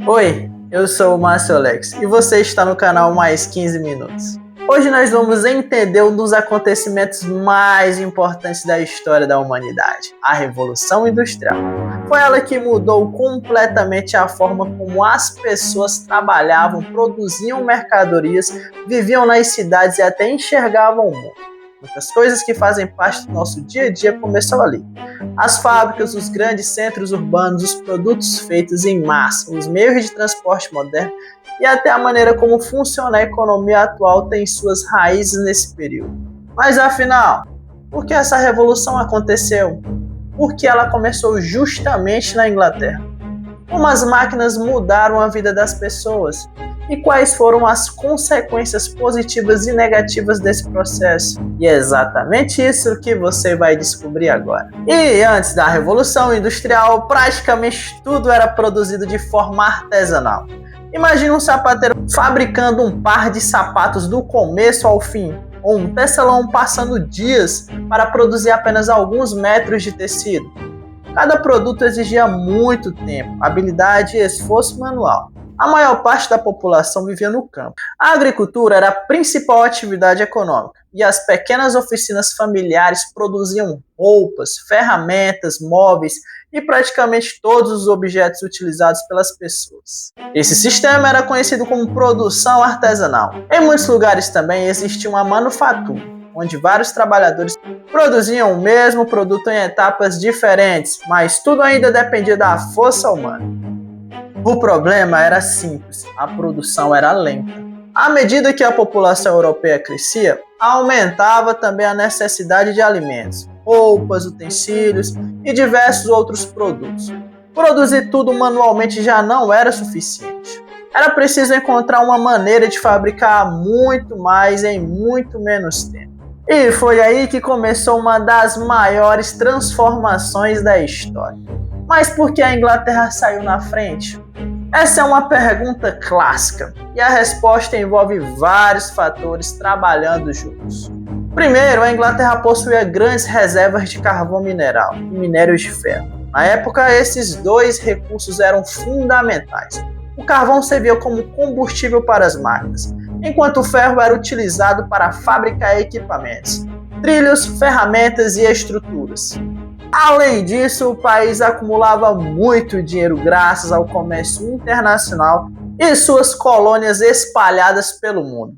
Oi, eu sou o Márcio Alex e você está no canal Mais 15 Minutos. Hoje nós vamos entender um dos acontecimentos mais importantes da história da humanidade, a Revolução Industrial. Foi ela que mudou completamente a forma como as pessoas trabalhavam, produziam mercadorias, viviam nas cidades e até enxergavam o mundo. Muitas coisas que fazem parte do nosso dia a dia começam ali. As fábricas, os grandes centros urbanos, os produtos feitos em massa, os meios de transporte modernos e até a maneira como funciona a economia atual tem suas raízes nesse período. Mas afinal, por que essa revolução aconteceu? Por que ela começou justamente na Inglaterra? Como as máquinas mudaram a vida das pessoas? E quais foram as consequências positivas e negativas desse processo? E é exatamente isso que você vai descobrir agora. E antes da Revolução Industrial, praticamente tudo era produzido de forma artesanal. Imagine um sapateiro fabricando um par de sapatos do começo ao fim, ou um tecelão passando dias para produzir apenas alguns metros de tecido. Cada produto exigia muito tempo, habilidade e esforço manual. A maior parte da população vivia no campo. A agricultura era a principal atividade econômica e as pequenas oficinas familiares produziam roupas, ferramentas, móveis e praticamente todos os objetos utilizados pelas pessoas. Esse sistema era conhecido como produção artesanal. Em muitos lugares também existia uma manufatura, onde vários trabalhadores produziam o mesmo produto em etapas diferentes, mas tudo ainda dependia da força humana. O problema era simples, a produção era lenta. À medida que a população europeia crescia, aumentava também a necessidade de alimentos, roupas, utensílios e diversos outros produtos. Produzir tudo manualmente já não era suficiente. Era preciso encontrar uma maneira de fabricar muito mais em muito menos tempo. E foi aí que começou uma das maiores transformações da história. Mas por que a Inglaterra saiu na frente? Essa é uma pergunta clássica e a resposta envolve vários fatores trabalhando juntos. Primeiro, a Inglaterra possuía grandes reservas de carvão mineral e minérios de ferro. Na época, esses dois recursos eram fundamentais. O carvão servia como combustível para as máquinas, enquanto o ferro era utilizado para fabricar equipamentos, trilhos, ferramentas e estruturas. Além disso, o país acumulava muito dinheiro graças ao comércio internacional e suas colônias espalhadas pelo mundo.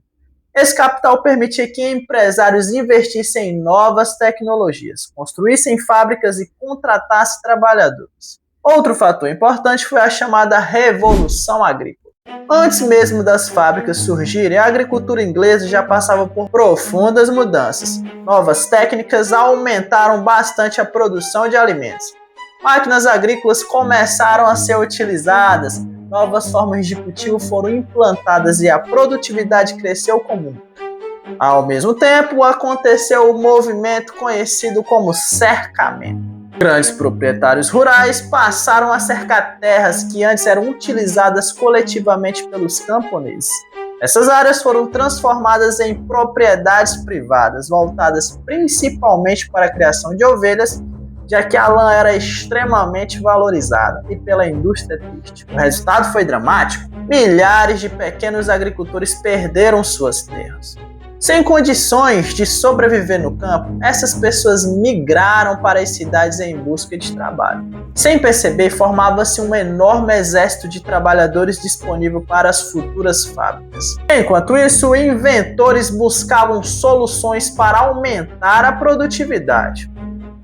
Esse capital permitia que empresários investissem em novas tecnologias, construíssem fábricas e contratassem trabalhadores. Outro fator importante foi a chamada Revolução Agrícola. Antes mesmo das fábricas surgirem, a agricultura inglesa já passava por profundas mudanças. Novas técnicas aumentaram bastante a produção de alimentos. Máquinas agrícolas começaram a ser utilizadas, novas formas de cultivo foram implantadas e a produtividade cresceu comum. Ao mesmo tempo, aconteceu o movimento conhecido como cercamento. Grandes proprietários rurais passaram a cercar terras que antes eram utilizadas coletivamente pelos camponeses. Essas áreas foram transformadas em propriedades privadas, voltadas principalmente para a criação de ovelhas, já que a lã era extremamente valorizada, e pela indústria têxtil. O resultado foi dramático. Milhares de pequenos agricultores perderam suas terras. Sem condições de sobreviver no campo, essas pessoas migraram para as cidades em busca de trabalho. Sem perceber, formava-se um enorme exército de trabalhadores disponível para as futuras fábricas. Enquanto isso, inventores buscavam soluções para aumentar a produtividade.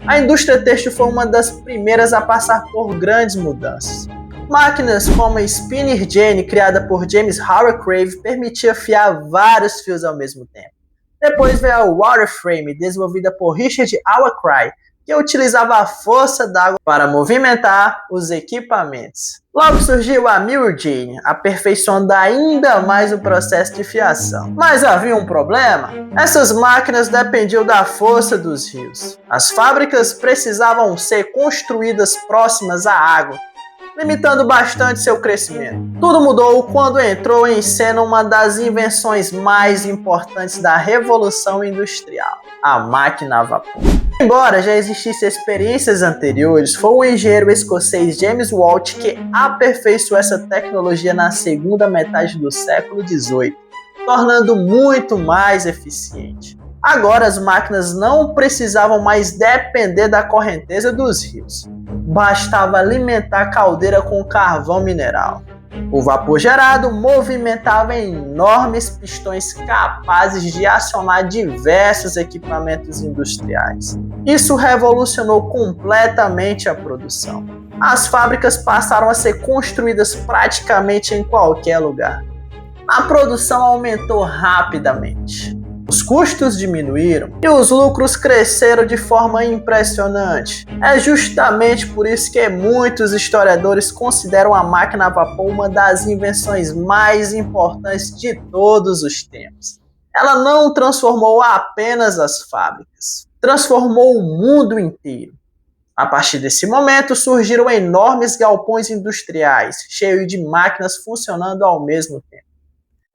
A indústria têxtil foi uma das primeiras a passar por grandes mudanças. Máquinas como a Spinner Jenny, criada por James Hargrave, permitia fiar vários fios ao mesmo tempo. Depois veio a Waterframe, desenvolvida por Richard Arkwright, que utilizava a força d'água para movimentar os equipamentos. Logo surgiu a Mill Jane, aperfeiçoando ainda mais o processo de fiação. Mas havia um problema? Essas máquinas dependiam da força dos rios. As fábricas precisavam ser construídas próximas à água, limitando bastante seu crescimento. Tudo mudou quando entrou em cena uma das invenções mais importantes da Revolução Industrial: a máquina a vapor. Embora já existissem experiências anteriores, foi o engenheiro escocês James Watt que aperfeiçoou essa tecnologia na segunda metade do século XVIII, tornando muito mais eficiente. Agora as máquinas não precisavam mais depender da correnteza dos rios. Bastava alimentar a caldeira com carvão mineral. O vapor gerado movimentava enormes pistões capazes de acionar diversos equipamentos industriais. Isso revolucionou completamente a produção. As fábricas passaram a ser construídas praticamente em qualquer lugar. A produção aumentou rapidamente. Os custos diminuíram e os lucros cresceram de forma impressionante. É justamente por isso que muitos historiadores consideram a máquina a vapor uma das invenções mais importantes de todos os tempos. Ela não transformou apenas as fábricas, transformou o mundo inteiro. A partir desse momento surgiram enormes galpões industriais, cheios de máquinas funcionando ao mesmo tempo.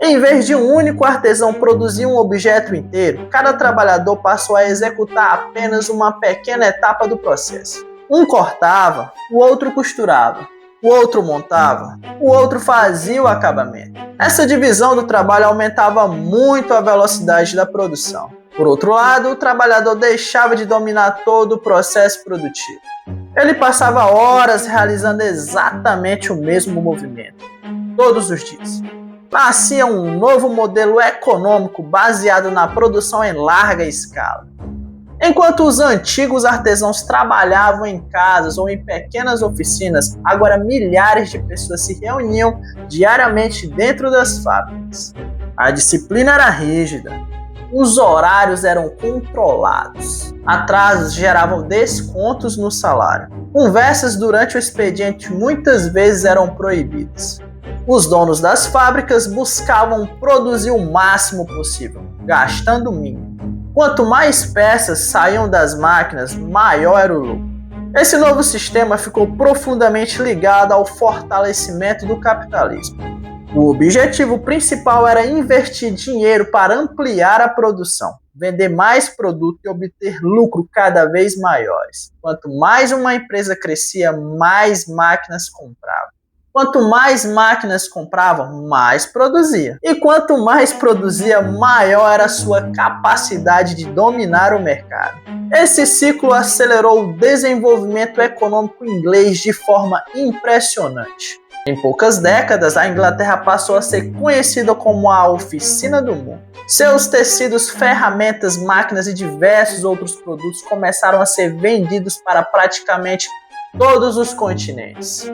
Em vez de um único artesão produzir um objeto inteiro, cada trabalhador passou a executar apenas uma pequena etapa do processo. Um cortava, o outro costurava, o outro montava, o outro fazia o acabamento. Essa divisão do trabalho aumentava muito a velocidade da produção. Por outro lado, o trabalhador deixava de dominar todo o processo produtivo. Ele passava horas realizando exatamente o mesmo movimento, todos os dias. Nascia um novo modelo econômico baseado na produção em larga escala. Enquanto os antigos artesãos trabalhavam em casas ou em pequenas oficinas, agora milhares de pessoas se reuniam diariamente dentro das fábricas. A disciplina era rígida, os horários eram controlados, atrasos geravam descontos no salário, conversas durante o expediente muitas vezes eram proibidas. Os donos das fábricas buscavam produzir o máximo possível, gastando o mínimo. Quanto mais peças saíam das máquinas, maior era o lucro. Esse novo sistema ficou profundamente ligado ao fortalecimento do capitalismo. O objetivo principal era investir dinheiro para ampliar a produção, vender mais produto e obter lucro cada vez maiores. Quanto mais uma empresa crescia, mais máquinas comprava. Quanto mais máquinas compravam, mais produzia. E quanto mais produzia, maior era a sua capacidade de dominar o mercado. Esse ciclo acelerou o desenvolvimento econômico inglês de forma impressionante. Em poucas décadas, a Inglaterra passou a ser conhecida como a oficina do mundo. Seus tecidos, ferramentas, máquinas e diversos outros produtos começaram a ser vendidos para praticamente todos os continentes.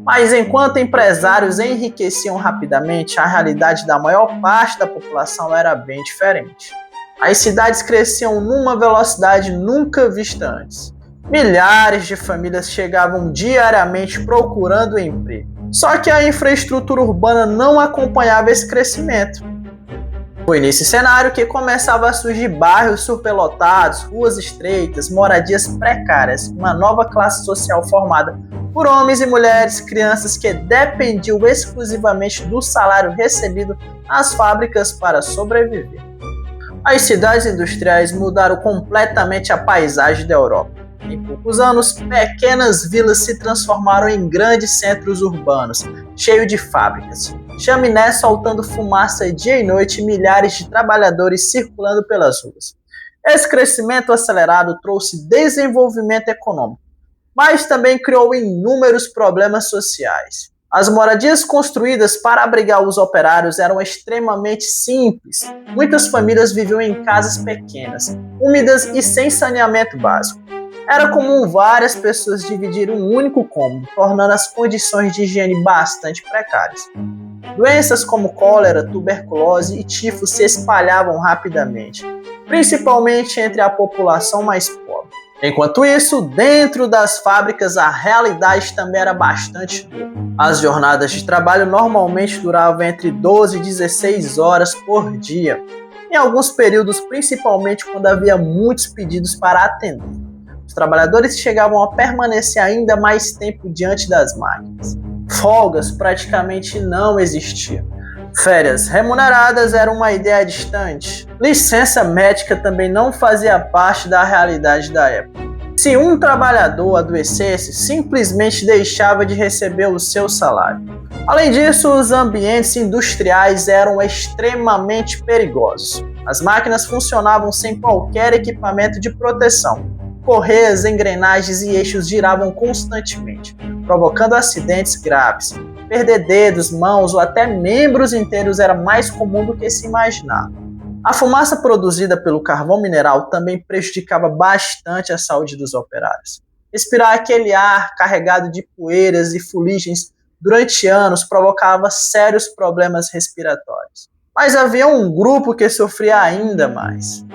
Mas enquanto empresários enriqueciam rapidamente, a realidade da maior parte da população era bem diferente. As cidades cresciam numa velocidade nunca vista antes. Milhares de famílias chegavam diariamente procurando emprego. Só que a infraestrutura urbana não acompanhava esse crescimento. Foi nesse cenário que começava a surgir bairros superlotados, ruas estreitas, moradias precárias, uma nova classe social formada por homens e mulheres, crianças que dependiam exclusivamente do salário recebido nas fábricas para sobreviver. As cidades industriais mudaram completamente a paisagem da Europa. Em poucos anos, pequenas vilas se transformaram em grandes centros urbanos, cheios de fábricas, chaminés soltando fumaça dia e noite e milhares de trabalhadores circulando pelas ruas. Esse crescimento acelerado trouxe desenvolvimento econômico, mas também criou inúmeros problemas sociais. As moradias construídas para abrigar os operários eram extremamente simples. Muitas famílias viviam em casas pequenas, úmidas e sem saneamento básico. Era comum várias pessoas dividirem um único cômodo, tornando as condições de higiene bastante precárias. Doenças como cólera, tuberculose e tifo se espalhavam rapidamente, principalmente entre a população mais pobre. Enquanto isso, dentro das fábricas a realidade também era bastante dura. As jornadas de trabalho normalmente duravam entre 12 e 16 horas por dia, em alguns períodos principalmente quando havia muitos pedidos para atender. Os trabalhadores chegavam a permanecer ainda mais tempo diante das máquinas. Folgas praticamente não existiam. Férias remuneradas era uma ideia distante. Licença médica também não fazia parte da realidade da época. Se um trabalhador adoecesse, simplesmente deixava de receber o seu salário. Além disso, os ambientes industriais eram extremamente perigosos. As máquinas funcionavam sem qualquer equipamento de proteção. Correias, engrenagens e eixos giravam constantemente, provocando acidentes graves. Perder dedos, mãos ou até membros inteiros era mais comum do que se imaginava. A fumaça produzida pelo carvão mineral também prejudicava bastante a saúde dos operários. Respirar aquele ar carregado de poeiras e fuligens durante anos provocava sérios problemas respiratórios. Mas havia um grupo que sofria ainda mais: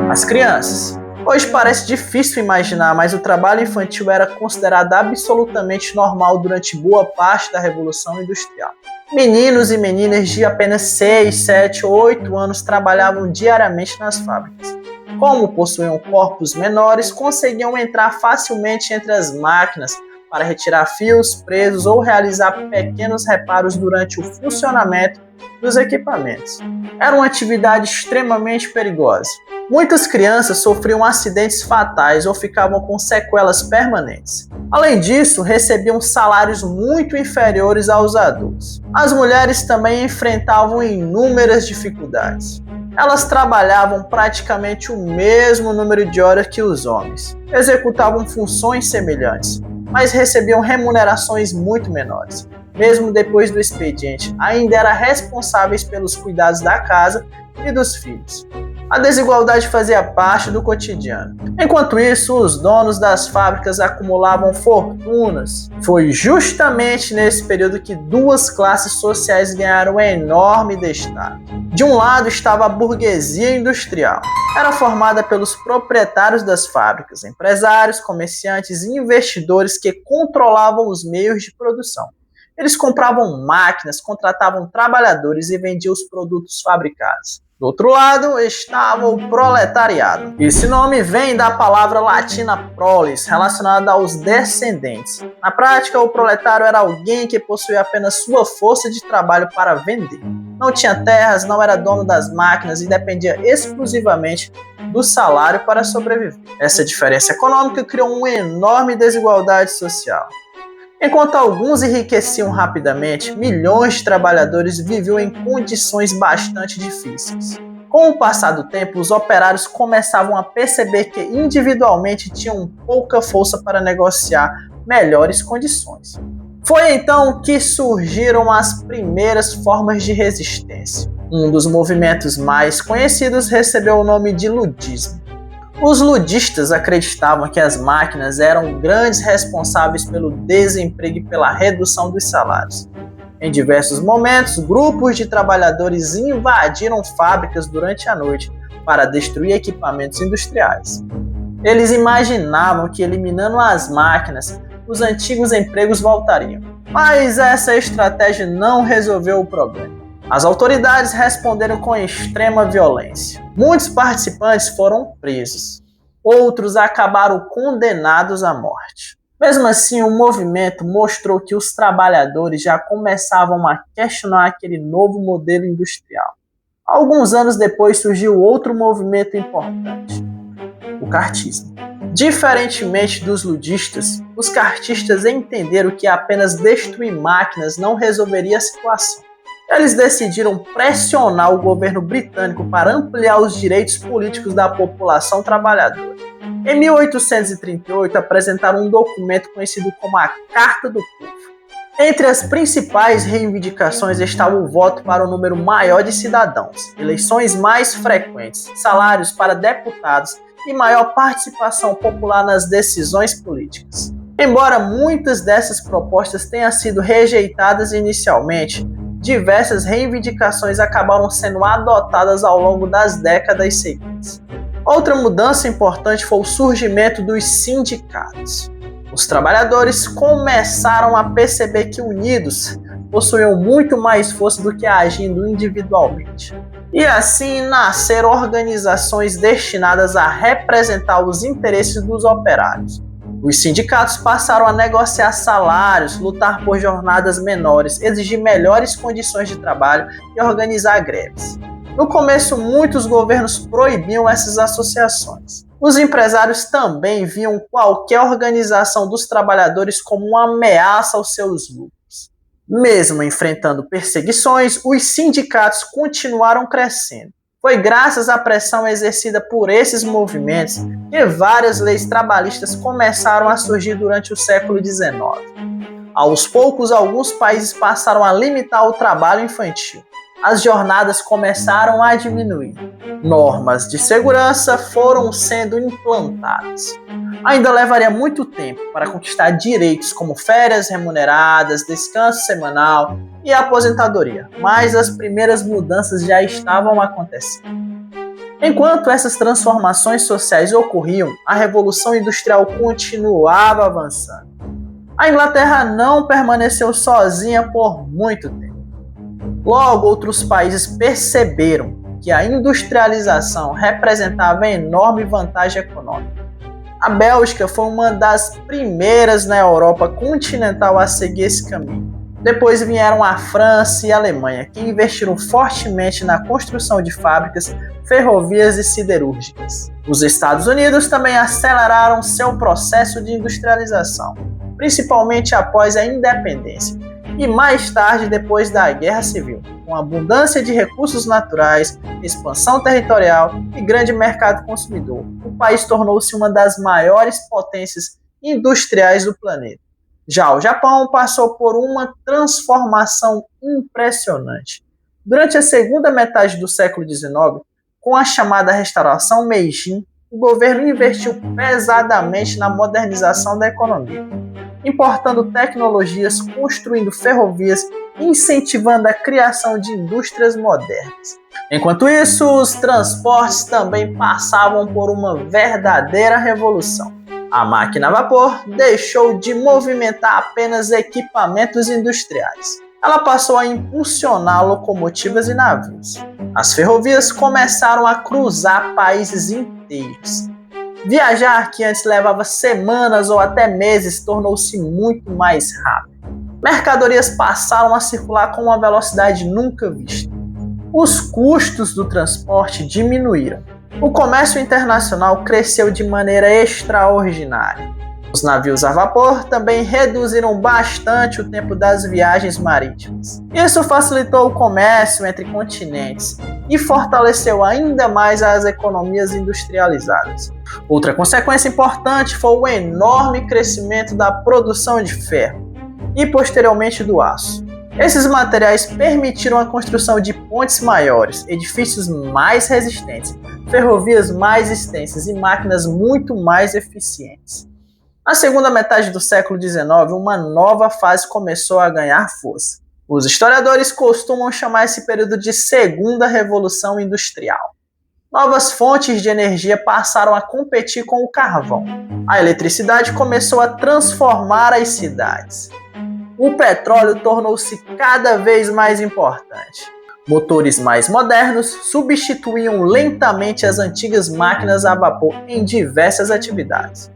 as crianças. Hoje parece difícil imaginar, mas o trabalho infantil era considerado absolutamente normal durante boa parte da Revolução Industrial. Meninos e meninas de apenas 6, 7 ou 8 anos trabalhavam diariamente nas fábricas. Como possuíam corpos menores, conseguiam entrar facilmente entre as máquinas para retirar fios presos ou realizar pequenos reparos durante o funcionamento dos equipamentos. Era uma atividade extremamente perigosa. Muitas crianças sofriam acidentes fatais ou ficavam com sequelas permanentes. Além disso, recebiam salários muito inferiores aos adultos. As mulheres também enfrentavam inúmeras dificuldades. Elas trabalhavam praticamente o mesmo número de horas que os homens, executavam funções semelhantes, mas recebiam remunerações muito menores. Mesmo depois do expediente, ainda eram responsáveis pelos cuidados da casa e dos filhos. A desigualdade fazia parte do cotidiano. Enquanto isso, os donos das fábricas acumulavam fortunas. Foi justamente nesse período que duas classes sociais ganharam enorme destaque. De um lado estava a burguesia industrial. Era formada pelos proprietários das fábricas, empresários, comerciantes e investidores que controlavam os meios de produção. Eles compravam máquinas, contratavam trabalhadores e vendiam os produtos fabricados. Do outro lado estava o proletariado. Esse nome vem da palavra latina proles, relacionada aos descendentes. Na prática, o proletário era alguém que possuía apenas sua força de trabalho para vender. Não tinha terras, não era dono das máquinas e dependia exclusivamente do salário para sobreviver. Essa diferença econômica criou uma enorme desigualdade social. Enquanto alguns enriqueciam rapidamente, milhões de trabalhadores viviam em condições bastante difíceis. Com o passar do tempo, os operários começavam a perceber que individualmente tinham pouca força para negociar melhores condições. Foi então que surgiram as primeiras formas de resistência. Um dos movimentos mais conhecidos recebeu o nome de ludismo. Os ludistas acreditavam que as máquinas eram grandes responsáveis pelo desemprego e pela redução dos salários. Em diversos momentos, grupos de trabalhadores invadiram fábricas durante a noite para destruir equipamentos industriais. Eles imaginavam que eliminando as máquinas, os antigos empregos voltariam. Mas essa estratégia não resolveu o problema. As autoridades responderam com extrema violência. Muitos participantes foram presos. Outros acabaram condenados à morte. Mesmo assim, o movimento mostrou que os trabalhadores já começavam a questionar aquele novo modelo industrial. Alguns anos depois surgiu outro movimento importante: o kartismo. Diferentemente dos ludistas, os kartistas entenderam que apenas destruir máquinas não resolveria a situação. Eles decidiram pressionar o governo britânico para ampliar os direitos políticos da população trabalhadora. Em 1838, apresentaram um documento conhecido como a Carta do Povo. Entre as principais reivindicações estava o voto para um número maior de cidadãos, eleições mais frequentes, salários para deputados e maior participação popular nas decisões políticas. Embora muitas dessas propostas tenham sido rejeitadas inicialmente, diversas reivindicações acabaram sendo adotadas ao longo das décadas seguintes. Outra mudança importante foi o surgimento dos sindicatos. Os trabalhadores começaram a perceber que unidos possuíam muito mais força do que agindo individualmente. E assim nasceram organizações destinadas a representar os interesses dos operários. Os sindicatos passaram a negociar salários, lutar por jornadas menores, exigir melhores condições de trabalho e organizar greves. No começo, muitos governos proibiam essas associações. Os empresários também viam qualquer organização dos trabalhadores como uma ameaça aos seus lucros. Mesmo enfrentando perseguições, os sindicatos continuaram crescendo. Foi graças à pressão exercida por esses movimentos que várias leis trabalhistas começaram a surgir durante o século XIX. Aos poucos, alguns países passaram a limitar o trabalho infantil. As jornadas começaram a diminuir. Normas de segurança foram sendo implantadas. Ainda levaria muito tempo para conquistar direitos como férias remuneradas, descanso semanal e aposentadoria, mas as primeiras mudanças já estavam acontecendo. Enquanto essas transformações sociais ocorriam, a Revolução Industrial continuava avançando. A Inglaterra não permaneceu sozinha por muito tempo. Logo, outros países perceberam que a industrialização representava enorme vantagem econômica. A Bélgica foi uma das primeiras na Europa continental a seguir esse caminho. Depois vieram a França e a Alemanha, que investiram fortemente na construção de fábricas, ferrovias e siderúrgicas. Os Estados Unidos também aceleraram seu processo de industrialização, principalmente após a independência, e mais tarde depois da Guerra Civil, com abundância de recursos naturais, expansão territorial e grande mercado consumidor. O país tornou-se uma das maiores potências industriais do planeta. Já o Japão passou por uma transformação impressionante. Durante a segunda metade do século XIX, com a chamada Restauração Meiji, o governo investiu pesadamente na modernização da economia, importando tecnologias, construindo ferrovias, incentivando a criação de indústrias modernas. Enquanto isso, os transportes também passavam por uma verdadeira revolução. A máquina a vapor deixou de movimentar apenas equipamentos industriais. Ela passou a impulsionar locomotivas e navios. As ferrovias começaram a cruzar países inteiros. Viajar, que antes levava semanas ou até meses, tornou-se muito mais rápido. Mercadorias passaram a circular com uma velocidade nunca vista. Os custos do transporte diminuíram. O comércio internacional cresceu de maneira extraordinária. Os navios a vapor também reduziram bastante o tempo das viagens marítimas. Isso facilitou o comércio entre continentes e fortaleceu ainda mais as economias industrializadas. Outra consequência importante foi o enorme crescimento da produção de ferro e, posteriormente, do aço. Esses materiais permitiram a construção de pontes maiores, edifícios mais resistentes, ferrovias mais extensas e máquinas muito mais eficientes. Na segunda metade do século XIX, uma nova fase começou a ganhar força. Os historiadores costumam chamar esse período de Segunda Revolução Industrial. Novas fontes de energia passaram a competir com o carvão. A eletricidade começou a transformar as cidades. O petróleo tornou-se cada vez mais importante. Motores mais modernos substituíam lentamente as antigas máquinas a vapor em diversas atividades.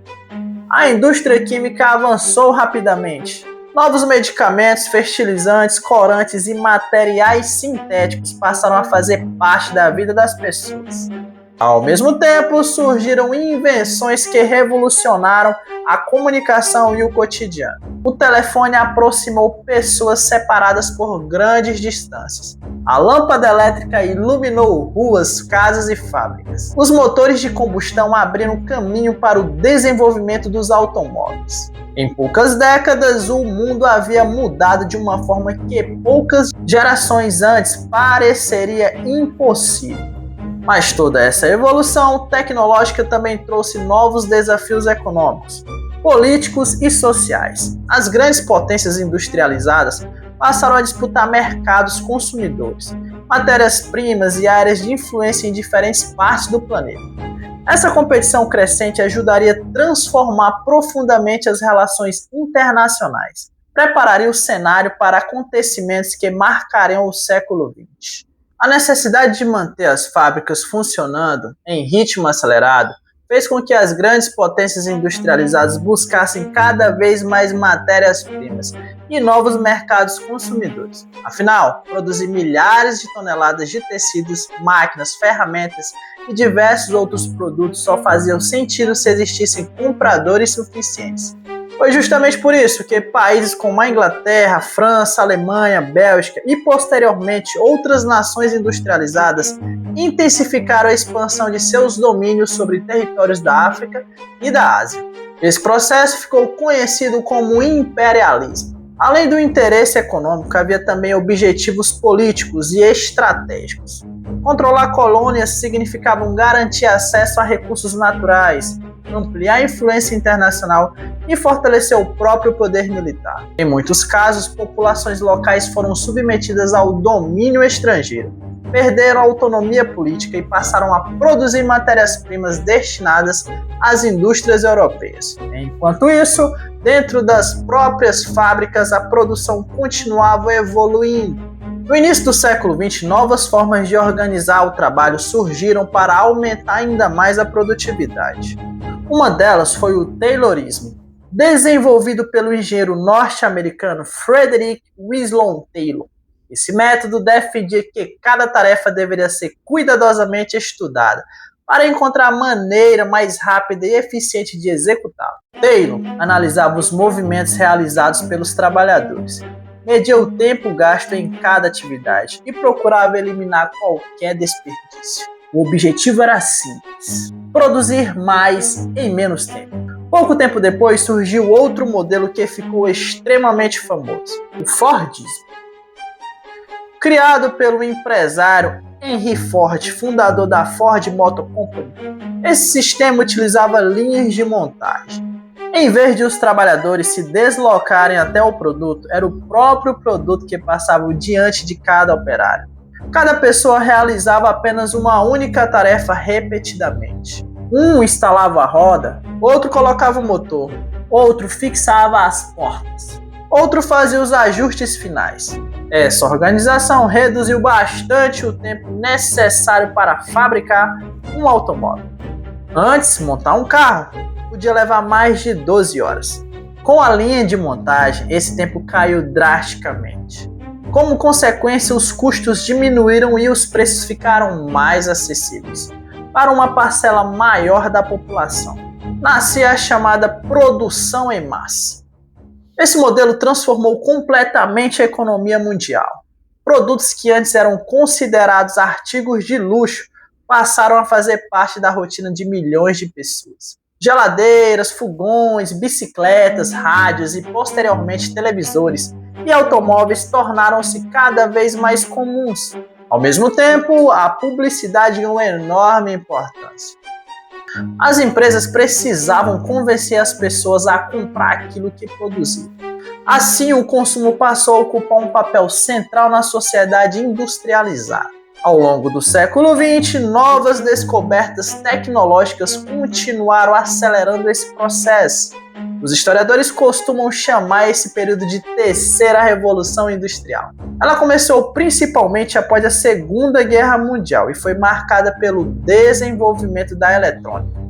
A indústria química avançou rapidamente. Novos medicamentos, fertilizantes, corantes e materiais sintéticos passaram a fazer parte da vida das pessoas. Ao mesmo tempo, surgiram invenções que revolucionaram a comunicação e o cotidiano. O telefone aproximou pessoas separadas por grandes distâncias. A lâmpada elétrica iluminou ruas, casas e fábricas. Os motores de combustão abriram caminho para o desenvolvimento dos automóveis. Em poucas décadas, o mundo havia mudado de uma forma que poucas gerações antes pareceria impossível. Mas toda essa evolução tecnológica também trouxe novos desafios econômicos, políticos e sociais. As grandes potências industrializadas passaram a disputar mercados consumidores, matérias-primas e áreas de influência em diferentes partes do planeta. Essa competição crescente ajudaria a transformar profundamente as relações internacionais, prepararia o cenário para acontecimentos que marcariam o século XX. A necessidade de manter as fábricas funcionando em ritmo acelerado fez com que as grandes potências industrializadas buscassem cada vez mais matérias-primas e novos mercados consumidores. Afinal, produzir milhares de toneladas de tecidos, máquinas, ferramentas e diversos outros produtos só faziam sentido se existissem compradores suficientes. Foi justamente por isso que países como a Inglaterra, França, Alemanha, Bélgica e posteriormente outras nações industrializadas intensificaram a expansão de seus domínios sobre territórios da África e da Ásia. Esse processo ficou conhecido como imperialismo. Além do interesse econômico, havia também objetivos políticos e estratégicos. Controlar colônias significava garantir acesso a recursos naturais, ampliar a influência internacional e fortalecer o próprio poder militar. Em muitos casos, populações locais foram submetidas ao domínio estrangeiro, perderam a autonomia política e passaram a produzir matérias-primas destinadas às indústrias europeias. Enquanto isso, dentro das próprias fábricas, a produção continuava evoluindo. No início do século XX, novas formas de organizar o trabalho surgiram para aumentar ainda mais a produtividade. Uma delas foi o Taylorismo, desenvolvido pelo engenheiro norte-americano Frederick Winslow Taylor. Esse método defendia que cada tarefa deveria ser cuidadosamente estudada para encontrar a maneira mais rápida e eficiente de executá-la. Taylor analisava os movimentos realizados pelos trabalhadores, media o tempo gasto em cada atividade e procurava eliminar qualquer desperdício. O objetivo era simples: produzir mais em menos tempo. Pouco tempo depois surgiu outro modelo que ficou extremamente famoso, o Fordismo. Criado pelo empresário Henry Ford, fundador da Ford Motor Company, esse sistema utilizava linhas de montagem. Em vez de os trabalhadores se deslocarem até o produto, era o próprio produto que passava diante de cada operário. Cada pessoa realizava apenas uma única tarefa repetidamente. Um instalava a roda, outro colocava o motor, outro fixava as portas, outro fazia os ajustes finais. Essa organização reduziu bastante o tempo necessário para fabricar um automóvel. Antes, montar um carro podia levar mais de 12 horas. Com a linha de montagem, esse tempo caiu drasticamente. Como consequência, os custos diminuíram e os preços ficaram mais acessíveis para uma parcela maior da população. Nascia a chamada produção em massa. Esse modelo transformou completamente a economia mundial. Produtos que antes eram considerados artigos de luxo passaram a fazer parte da rotina de milhões de pessoas. Geladeiras, fogões, bicicletas, rádios e posteriormente televisores e automóveis tornaram-se cada vez mais comuns. Ao mesmo tempo, a publicidade ganhou enorme importância. As empresas precisavam convencer as pessoas a comprar aquilo que produziam. Assim, o consumo passou a ocupar um papel central na sociedade industrializada. Ao longo do século XX, novas descobertas tecnológicas continuaram acelerando esse processo. Os historiadores costumam chamar esse período de Terceira Revolução Industrial. Ela começou principalmente após a Segunda Guerra Mundial e foi marcada pelo desenvolvimento da eletrônica,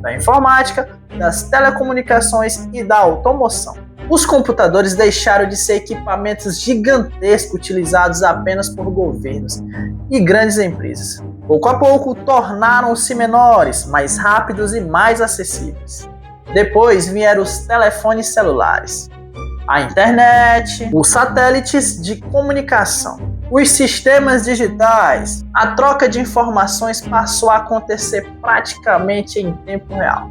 da informática, das telecomunicações e da automoção. Os computadores deixaram de ser equipamentos gigantescos utilizados apenas por governos e grandes empresas. Pouco a pouco, tornaram-se menores, mais rápidos e mais acessíveis. Depois vieram os telefones celulares, a internet, os satélites de comunicação, os sistemas digitais. A troca de informações passou a acontecer praticamente em tempo real.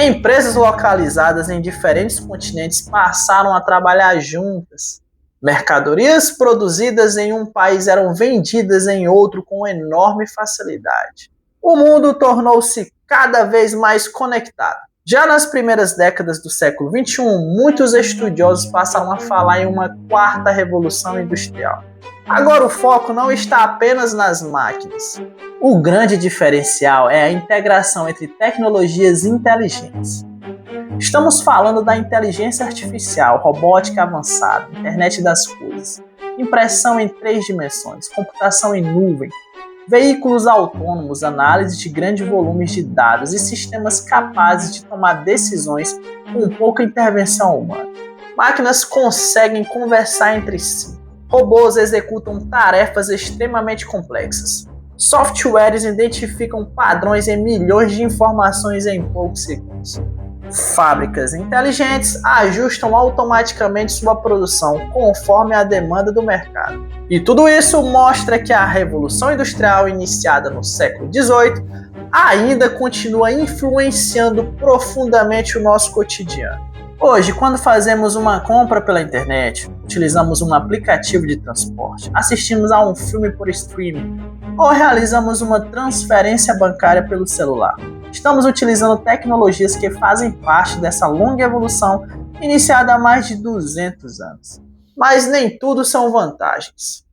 Empresas localizadas em diferentes continentes passaram a trabalhar juntas. Mercadorias produzidas em um país eram vendidas em outro com enorme facilidade. O mundo tornou-se cada vez mais conectado. Já nas primeiras décadas do século XXI, muitos estudiosos passaram a falar em uma quarta revolução industrial. Agora o foco não está apenas nas máquinas. O grande diferencial é a integração entre tecnologias inteligentes. Estamos falando da inteligência artificial, robótica avançada, internet das coisas, impressão em 3 dimensões, computação em nuvem, veículos autônomos, análise de grandes volumes de dados e sistemas capazes de tomar decisões com pouca intervenção humana. Máquinas conseguem conversar entre si. Robôs executam tarefas extremamente complexas. Softwares identificam padrões em milhões de informações em poucos segundos. Fábricas inteligentes ajustam automaticamente sua produção conforme a demanda do mercado. E tudo isso mostra que a Revolução Industrial, iniciada no século XVIII, ainda continua influenciando profundamente o nosso cotidiano. Hoje, quando fazemos uma compra pela internet, utilizamos um aplicativo de transporte, assistimos a um filme por streaming ou realizamos uma transferência bancária pelo celular, estamos utilizando tecnologias que fazem parte dessa longa evolução iniciada há mais de 200 anos. Mas nem tudo são vantagens.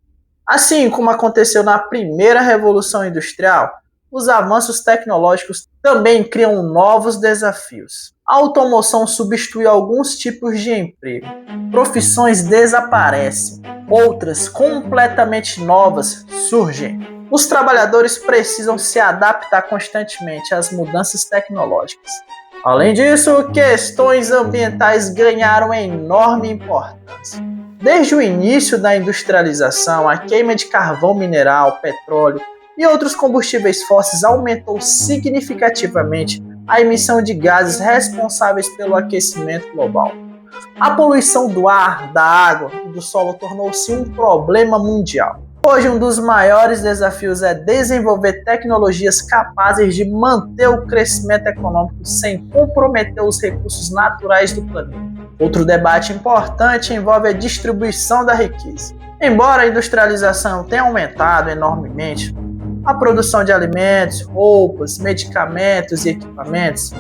Assim como aconteceu na primeira Revolução Industrial, os avanços tecnológicos também criam novos desafios. A automoção substitui alguns tipos de emprego, profissões desaparecem, outras completamente novas surgem. Os trabalhadores precisam se adaptar constantemente às mudanças tecnológicas. Além disso, questões ambientais ganharam enorme importância. Desde o início da industrialização, a queima de carvão mineral, petróleo e outros combustíveis fósseis aumentou significativamente a emissão de gases responsáveis pelo aquecimento global. A poluição do ar, da água e do solo tornou-se um problema mundial. Hoje, um dos maiores desafios é desenvolver tecnologias capazes de manter o crescimento econômico sem comprometer os recursos naturais do planeta. Outro debate importante envolve a distribuição da riqueza. Embora a industrialização tenha aumentado enormemente, a produção de alimentos, roupas, medicamentos e equipamentos,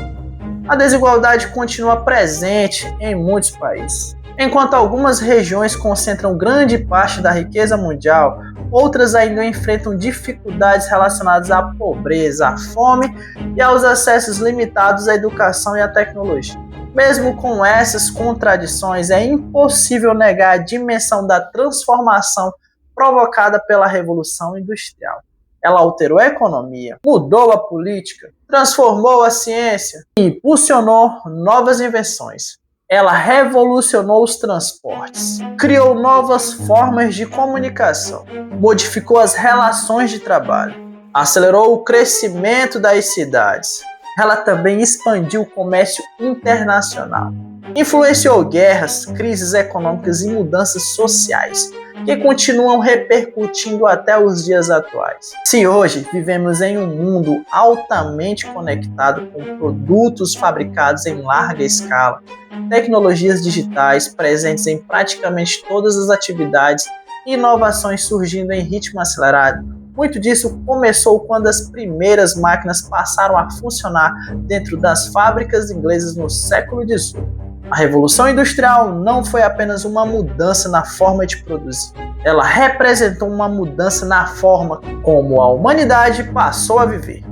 a desigualdade continua presente em muitos países. Enquanto algumas regiões concentram grande parte da riqueza mundial, outras ainda enfrentam dificuldades relacionadas à pobreza, à fome e aos acessos limitados à educação e à tecnologia. Mesmo com essas contradições, é impossível negar a dimensão da transformação provocada pela Revolução Industrial. Ela alterou a economia, mudou a política, transformou a ciência e impulsionou novas invenções. Ela revolucionou os transportes, criou novas formas de comunicação, modificou as relações de trabalho, acelerou o crescimento das cidades. Ela também expandiu o comércio internacional, influenciou guerras, crises econômicas e mudanças sociais, que continuam repercutindo até os dias atuais. Se hoje vivemos em um mundo altamente conectado com produtos fabricados em larga escala, tecnologias digitais presentes em praticamente todas as atividades e inovações surgindo em ritmo acelerado, muito disso começou quando as primeiras máquinas passaram a funcionar dentro das fábricas inglesas no século XVIII. A Revolução Industrial não foi apenas uma mudança na forma de produzir. Ela representou uma mudança na forma como a humanidade passou a viver.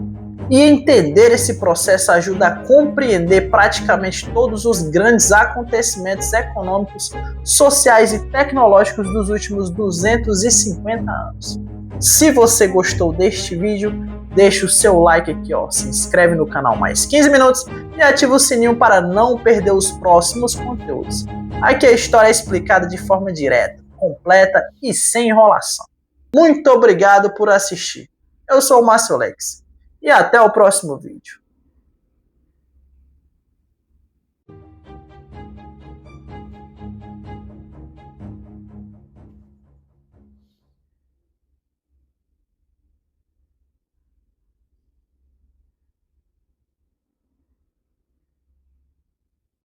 E entender esse processo ajuda a compreender praticamente todos os grandes acontecimentos econômicos, sociais e tecnológicos dos últimos 250 anos. Se você gostou deste vídeo, deixa o seu like aqui, se inscreve no canal Mais 15 Minutos e ativa o sininho para não perder os próximos conteúdos. Aqui a história é explicada de forma direta, completa e sem enrolação. Muito obrigado por assistir. Eu sou o Márcio Alex e até o próximo vídeo.